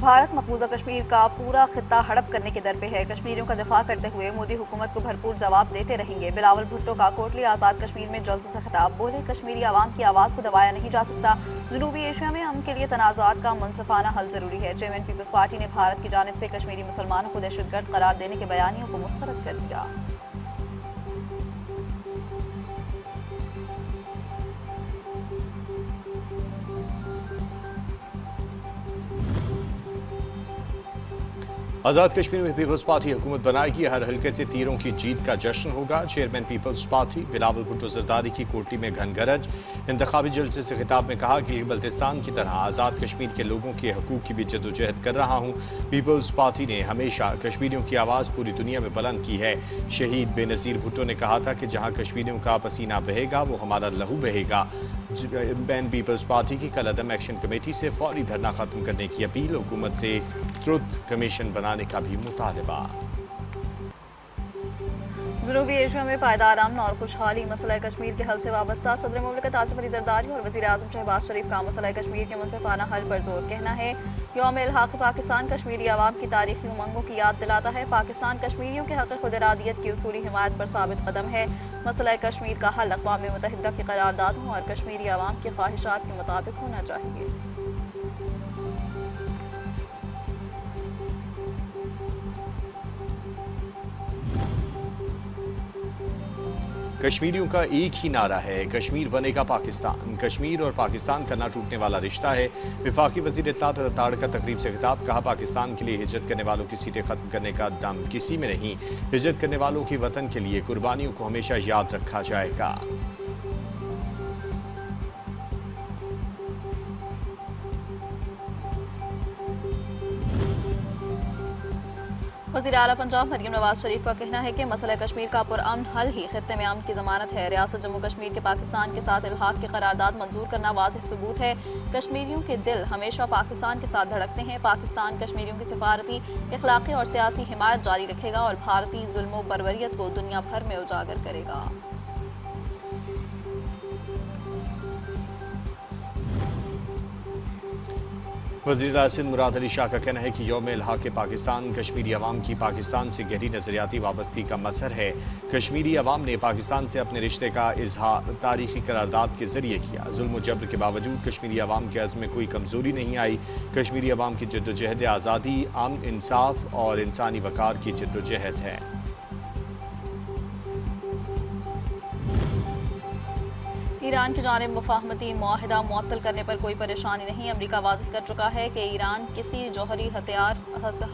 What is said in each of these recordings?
भारत मकबूजा कश्मीर का पूरा खित्ता हड़प करने के दर पे है। कश्मीरियों का दिफा करते हुए मोदी हुकूमत को भरपूर जवाब देते रहेंगे। बिलावल भुट्टो का कोटली आज़ाद कश्मीर में जलसे से खिताब, बोले कश्मीरी आवाम की आवाज़ को दबाया नहीं जा सकता। जनूबी एशिया में अमन के लिए तनाज़ात का मुनसफाना हल जरूरी है। चेयरमैन पीपल्स पार्टी ने भारत की जानिब से कश्मीरी मुसलमानों को दहशतगर्द करार देने के बयानियों को मुस्तरद कर दिया। आज़ाद कश्मीर में पीपल्स पार्टी हुकूमत बनाएगी, हर हल्के से तीरों की जीत का जश्न होगा। Chairman Peoples Party Bilawal Bhutto Zardari की कोटली में घनगरज, इंतखाबी जलसे से खिताब में कहा कि बल्तिस्तान की तरह आज़ाद कश्मीर के लोगों के हकूक़ की भी जद्दोजहद कर रहा हूँ। पीपल्स पार्टी ने हमेशा कश्मीरियों की आवाज़ पूरी दुनिया में बुलंद की है। शहीद बेनज़ीर भुट्टो ने कहा था कि जहाँ कश्मीरियों का पसीना बहेगा वो हमारा लहू बहेगा। चेयरमैन पीपल्स पार्टी की कल अदम एक्शन कमेटी से फौरी धरना खत्म करने की अपील, हुकूमत से ट्रुथ कमीशन बनाने का भी मुतालबा। जनूबी एशिया में पायदार अमन और खुशहाली मसला कश्मीर के हल से वाबस्ता। सदर मुमलिकत आसिफ अली जरदारी और वज़ीर आज़म शहबाज शरीफ का मसला कश्मीर के मुनसिफाना हल पर जोर। कहना है यौम इल्हाक़ पाकिस्तान कश्मीरी आवाम की तारीखी उमंगों की याद दिलाता है। पाकिस्तान कश्मीरियों के हक़ खुद इरादियत की उसूली हिमायत पर साबित कदम है। मसला कश्मीर का हल अक़वाम मुत्तहिदा की करारदादों और कश्मीरी आवाम की ख्वाहिशात के मुताबिक होना चाहिए। कश्मीरियों का एक ही नारा है, कश्मीर बनेगा पाकिस्तान। कश्मीर और पाकिस्तान का ना टूटने वाला रिश्ता है। वफाकी वज़ीर इत्तलात ताड़ का तकरीब से खिताब, कहा पाकिस्तान के लिए हिजरत करने वालों की सीटें खत्म करने का दम किसी में नहीं। हिजरत करने वालों की वतन के लिए कुर्बानियों को हमेशा याद रखा जाएगा। वज़ीर आला पंजाब मरियम नवाज शरीफ का कहना है कि मसला कश्मीर का पुरअमन हल ही खित्ते में अमन की जमानत है। रियासत जम्मू कश्मीर के पाकिस्तान के साथ इल्हाक़ की करारदाद मंजूर करना वाज़ेह सबूत है। कश्मीरियों के दिल हमेशा पाकिस्तान के साथ धड़कते हैं। पाकिस्तान कश्मीरियों की सिफारती, इखलाक़ी और सियासी हिमायत जारी रखेगा और भारतीय जुल्म व बर्बरियत को दुनिया भर में उजागर करेगा। वज़ीर आसिफ मुराद अली शाह का कहना है कि यौम इल्हाक़ पाकिस्तान कश्मीरी अवाम की पाकिस्तान से गहरी नज़रियाती वाबस्तगी का मसर है। कश्मीरी अवाम ने पाकिस्तान से अपने रिश्ते का इजहार तारीखी करारदाद के ज़रिए किया। जुल्म जबर के बावजूद कश्मीरी अवाम के अज़्म में कोई कमज़ोरी नहीं आई। कश्मीरी अवाम की जद्दोजहद आज़ादी, अमन, इंसाफ और इंसानी वक़ार की जद्दोजहद है। ईरान की जानिब मुफाहमती मुआहिदा मुअत्तल करने पर कोई परेशानी नहीं। अमरीका वाज़ेह कर चुका है कि ईरान किसी जौहरी हथियार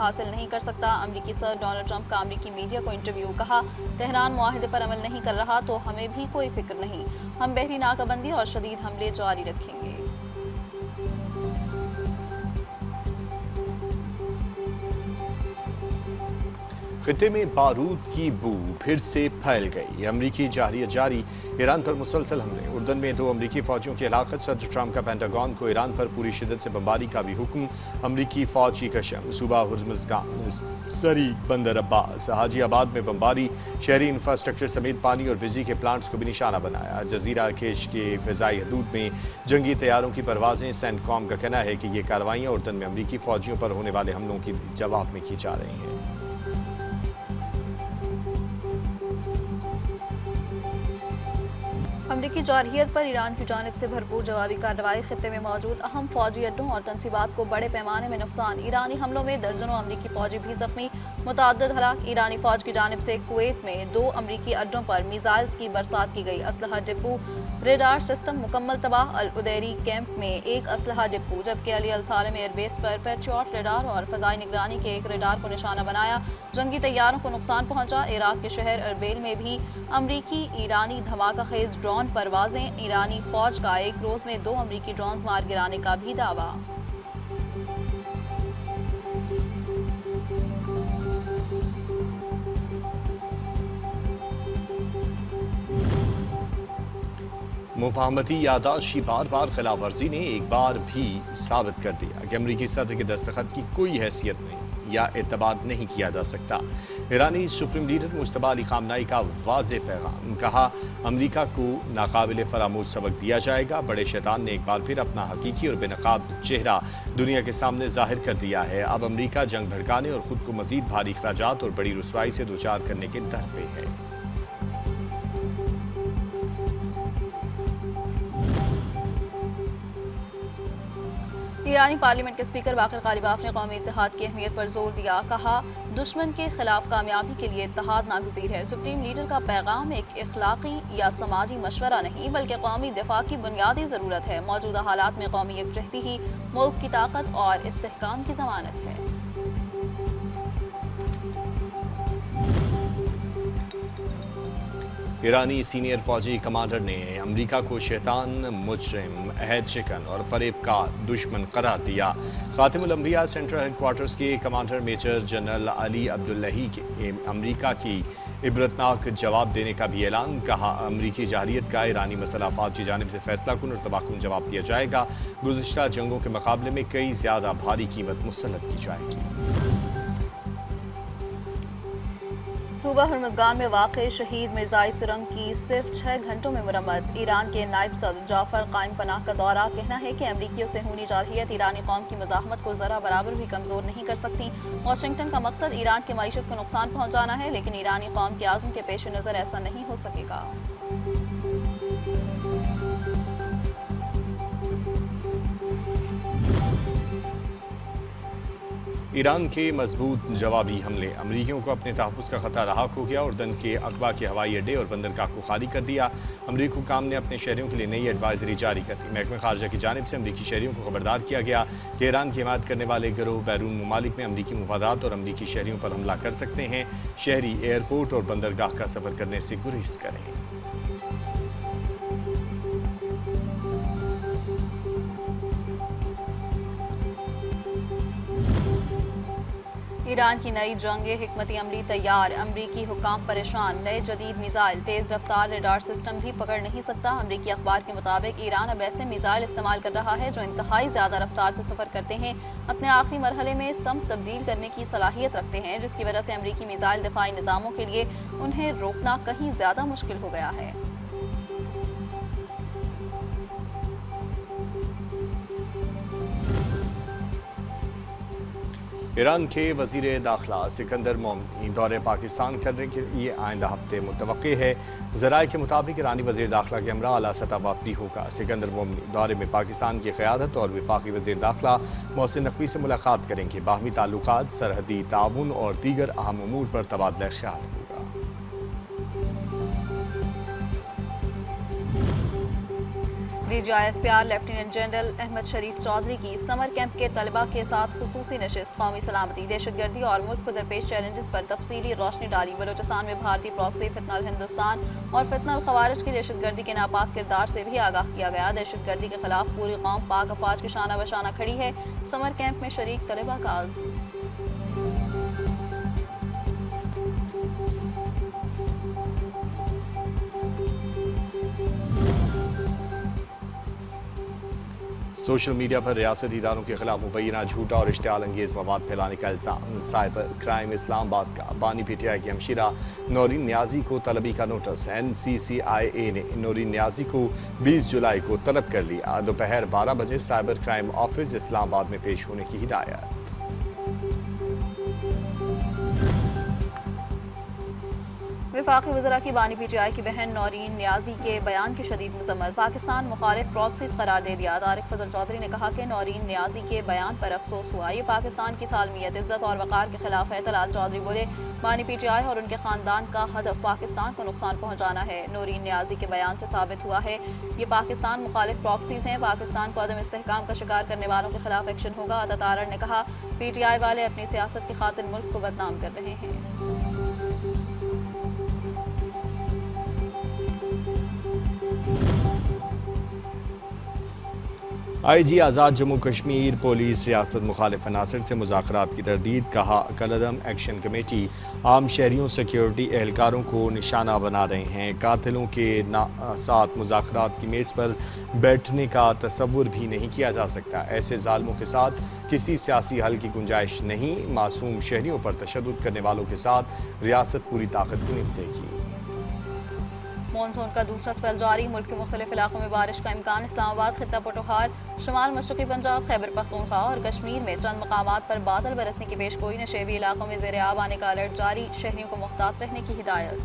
हासिल नहीं कर सकता। अमरीकी सदर डोनाल्ड ट्रंप का अमरीकी मीडिया को इंटरव्यू, कहा तेहरान मुआहिदे पर अमल नहीं कर रहा तो हमें भी कोई फिक्र नहीं, हम बहरी नाकाबंदी और शदीद हमले जारी रखेंगे। खित्ते में बारूद की बू फिर से फैल गई। अमरीकी जारी ईरान पर मुसलसल हमले। उर्दन में 2 अमरीकी फौजियों की हलाकत। सदर ट्रंप का पेंटागन को ईरान पर पूरी शिद्दत से बमबारी का भी हुक्म। अमरीकी फौज की कशम, सूबा हुर्मुज़गान, सरी, बंदर अब्बास, हाजी आबाद में बमबारी। शहरी इंफ्रास्ट्रक्चर समेत पानी और बिजली के प्लांट्स को भी निशाना बनाया। जजीरा केश के फ़िज़ाई हदूद में जंगी तैयारों की परवाज़ें। सेंटकॉम का कहना है कि ये कार्रवाइयाँ उर्दन में अमरीकी फौजियों पर होने वाले हमलों के जवाब में की जा रही हैं। अमरीकी जारहियत पर ईरान की जानिब से भरपूर जवाबी कार्रवाई। खित्ते में मौजूद अहम फौजी अड्डों और तनसीबात को बड़े पैमाने में नुकसान। ईरानी हमलों में दर्जनों अमरीकी फौजी भी जख्मी, मुतअद्दिद हलाक। ईरानी फौज की जानिब से कुवैत में 2 अमरीकी अड्डों पर मिसाइल्स की बरसात की गई। असलहा डिपो, रेडार सिस्टम मुकम्मल तबाह। अल उदैरी कैंप में 1 असलहा डिपो, जबकि अली अल सालेम एयरबेस पर पैट्रियट रेडार और फ़ज़ाई निगरानी के 1 रेडार को निशाना बनाया। जंगी तैयारों को नुकसान पहुंचा। इराक के शहर अरबेल में भी अमरीकी ईरानी धमाका खेज ड्रोन परवाजें। ईरानी फौज का एक रोज में 2 अमरीकी ड्रोन मार गिराने का भी दावा। मुफाहमती यादाश्त की बार बार खिलाफ वर्जी ने एक बार भी साबित कर दिया कि अमरीकी सदर के दस्तखत की कोई हैसियत नहीं। या एतबार नहीं किया जा सकता। ईरानी supreme leader Mojtaba Ali Khamenei का वाज़ेह पैगाम, कहा अमरीका को नाकाबिल फरामोश सबक दिया जाएगा। बड़े शैतान ने एक बार फिर अपना हकीकी और बेनकाब चेहरा दुनिया के सामने जाहिर कर दिया है। अब अमरीका जंग भड़काने और खुद को मजीद भारी अखराजात और बड़ी रुसवाई से दोचार करने के दर पे है। ईरानी पार्लियामेंट के स्पीकर बाकर गालिबाफ ने कौमी इत्तेहाद की अहमियत पर जोर दिया। कहा दुश्मन के खिलाफ कामयाबी के लिए इत्तेहाद नागज़ीर है। सुप्रीम लीडर का पैगाम एक इखलाकी या समाजी मशवरा नहीं बल्कि कौमी दिफा की बुनियादी ज़रूरत है। मौजूदा हालात में कौमी यकजहती ही मुल्क की ताकत और इस्तेहकाम की ज़मानत है। ईरानी सीनियर फौजी कमांडर ने अमरीका को शैतान, मुजरिम, अहद शिकन और फरेब का दुश्मन करार दिया। खातिमुल अंबिया सेंट्रल हेडक्वार्टर्स के commander major general Ali Abdollahi के अमरीका की इबरतनाक जवाब देने का भी ऐलान। कहा अमरीकी जारियत का ईरानी मसला अफवाज की जानिब से फैसला कुन और तबाहकुन जवाब दिया जाएगा। गुज़िश्ता जंगों के मुकाबले में कई ज़्यादा भारी कीमत मुसल्लत की जाएगी। सूबा हरमज़गान में वाक़ शहीद मिर्ज़ाई सुरंग की सिर्फ 6 घंटों में मुरम्मत। ईरान के नायब सदर जाफर कायम पनाह का दौरा। कहना है कि अमरीकियों से होनी जारहियत ईरानी कौम की मज़ाहमत को ज़रा बराबर भी कमज़ोर नहीं कर सकती। वाशिंगटन का मकसद ईरान की मईशत को नुकसान पहुँचाना है, लेकिन ईरानी कौम के आज़म के पेश नज़र ऐसा नहीं हो सकेगा। ईरान के मजबूत जवाबी हमले अमरीकियों को अपने तहफ़्फ़ुज़ का ख़तरा लाहक हो गया। उर्दन के अकबा के हवाई अड्डे और बंदरगाह को खाली कर दिया। अमरीकी हुकाम ने अपने शहरियों के लिए नई एडवाइजरी जारी कर दी। महकमे खारजा की जानिब से अमरीकी शहरियों को खबरदार किया गया कि ईरान की हिमायत करने वाले गिरोह बैरून ममालिक में अमरीकी मुफादात और अमरीकी शहरियों पर हमला कर सकते हैं। शहरी एयरपोर्ट और बंदरगाह का सफ़र करने से गुरेज करें। ईरान की नई जंग हिकमती अमली तैयार। अमरीकी हुकाम परेशान। नए जदीद मिसाइल, तेज़ रफ्तार रेडार सिस्टम भी पकड़ नहीं सकता। अमरीकी अखबार के मुताबिक ईरान अब ऐसे मिसाइल इस्तेमाल कर रहा है जो इंतहाई ज़्यादा रफ्तार से सफ़र करते हैं, अपने आखिरी मरहले में समत तब्दील करने की सलाहियत रखते हैं, जिसकी वजह से अमरीकी मिसाइल दिफाई निज़ामों के लिए उन्हें रोकना कहीं ज़्यादा मुश्किल हो गया है। ईरान के वज़ीर दाखिला सिकंदर मोमनी दौरे पाकिस्तान करने के लिए आइंदा हफ्ते मुतवक्के है। ज़राए के मुताबिक ईरानी वज़ीर दाखिला के हमरा आला सतह वफ़दी होगा। सिकंदर मोमनी दौरे में पाकिस्तान की क़यादत और वफाकी वज़ीर दाखिला मोहसिन नकवी से मुलाकात करेंगे। बाहमी ताल्लुकात, सरहदी ताउन और दीगर अहम उमूर पर तबादला ख्याल होगा। DGISPR लेफ्टिनेंट जनरल अहमद शरीफ चौधरी की समर कैंप के तलबा के साथ खुसूसी नशिस्त। कौमी सलामती, दहशतगर्दी और मुल्क को दरपेश चैलेंजेस पर तफसीली रोशनी डाली। बलोचिस्तान में भारतीय प्रॉक्सी, फितनल हिंदुस्तान और फितनल खवारिज की दहशतगर्दी के नापाक किरदार से भी आगाह किया गया। दहशतगर्दी के खिलाफ पूरी कौम पाक अफवाज की शाना बशाना खड़ी है। समर कैंप में शरीक तलबा का आज़म। सोशल मीडिया पर रियासती इदारों के खिलाफ मुबैना झूठा और इश्तियाल अंगेज़ मवाद फैलाने का इल्ज़ाम। साइबर क्राइम इस्लामाबाद का बानी PTI की हमशीरा नौरीन न्याजी को तलबी का नोटिस। NCCIA ने नौरीन न्याजी को 20 जुलाई को तलब कर लिया। दोपहर 12 बजे साइबर क्राइम ऑफिस इस्लामाबाद में पेश होने की हिदायत। वफाकी वज़रा की बानी PTI की बहन नौरीन न्याजी के बयान की शदीद मज़म्मत। पाकिस्तान मुखालिफ प्रॉक्सीज करार दे दिया। तारिक फजल चौधरी ने कहा कि नौरीन न्याजी के बयान पर अफसोस हुआ, ये पाकिस्तान की सालमियत, इज्जत और वक़ार के खिलाफ है। तलाल चौधरी बोले बानी PTI और उनके ख़ानदान का हदफ पाकिस्तान को नुकसान पहुँचाना है। नौरीन न्याजी के बयान से साबित हुआ है ये पाकिस्तान मुखालिफ प्रॉक्सीज हैं। पाकिस्तान को अदम इस्तेहकाम का शिकार करने वालों के खिलाफ एक्शन होगा। अता तारड़ ने कहा PTI वाले अपनी सियासत की खातिर मुल्क को बदनाम कर रहे हैं। IG आज़ाद जम्मू कश्मीर पुलिस रियासत मुखालिफ अनासर से मुज़ाकरात की तरदीद। कहा कलदम एक्शन कमेटी आम शहरियों सिक्योरिटी एहलकारों को निशाना बना रहे हैं। कातिलों के साथ मुज़ाकरात की मेज़ पर बैठने का तसव्वुर भी नहीं किया जा सकता। ऐसे ज़ालिमों के साथ किसी सियासी हल की गुंजाइश नहीं। मासूम शहरियों पर तशद्दुद करने वालों के साथ रियासत पूरी ताकत से निपटेगी। मानसून का दूसरा स्पेल जारी। मुल्क के मुख्तलिफ इलाकों में बारिश का इम्कान। इस्लामाबाद, खित्ता पटोहार, शुमाल मशरक़ी पंजाब, खैबर पख्तूनख्वा और कश्मीर में चंद मकामात पर बादल बरसने की पेशगोई। नशेबी इलाकों में ज़ेर आब आने का अलर्ट जारी। शहरियों को मुहतात रहने की हिदायत।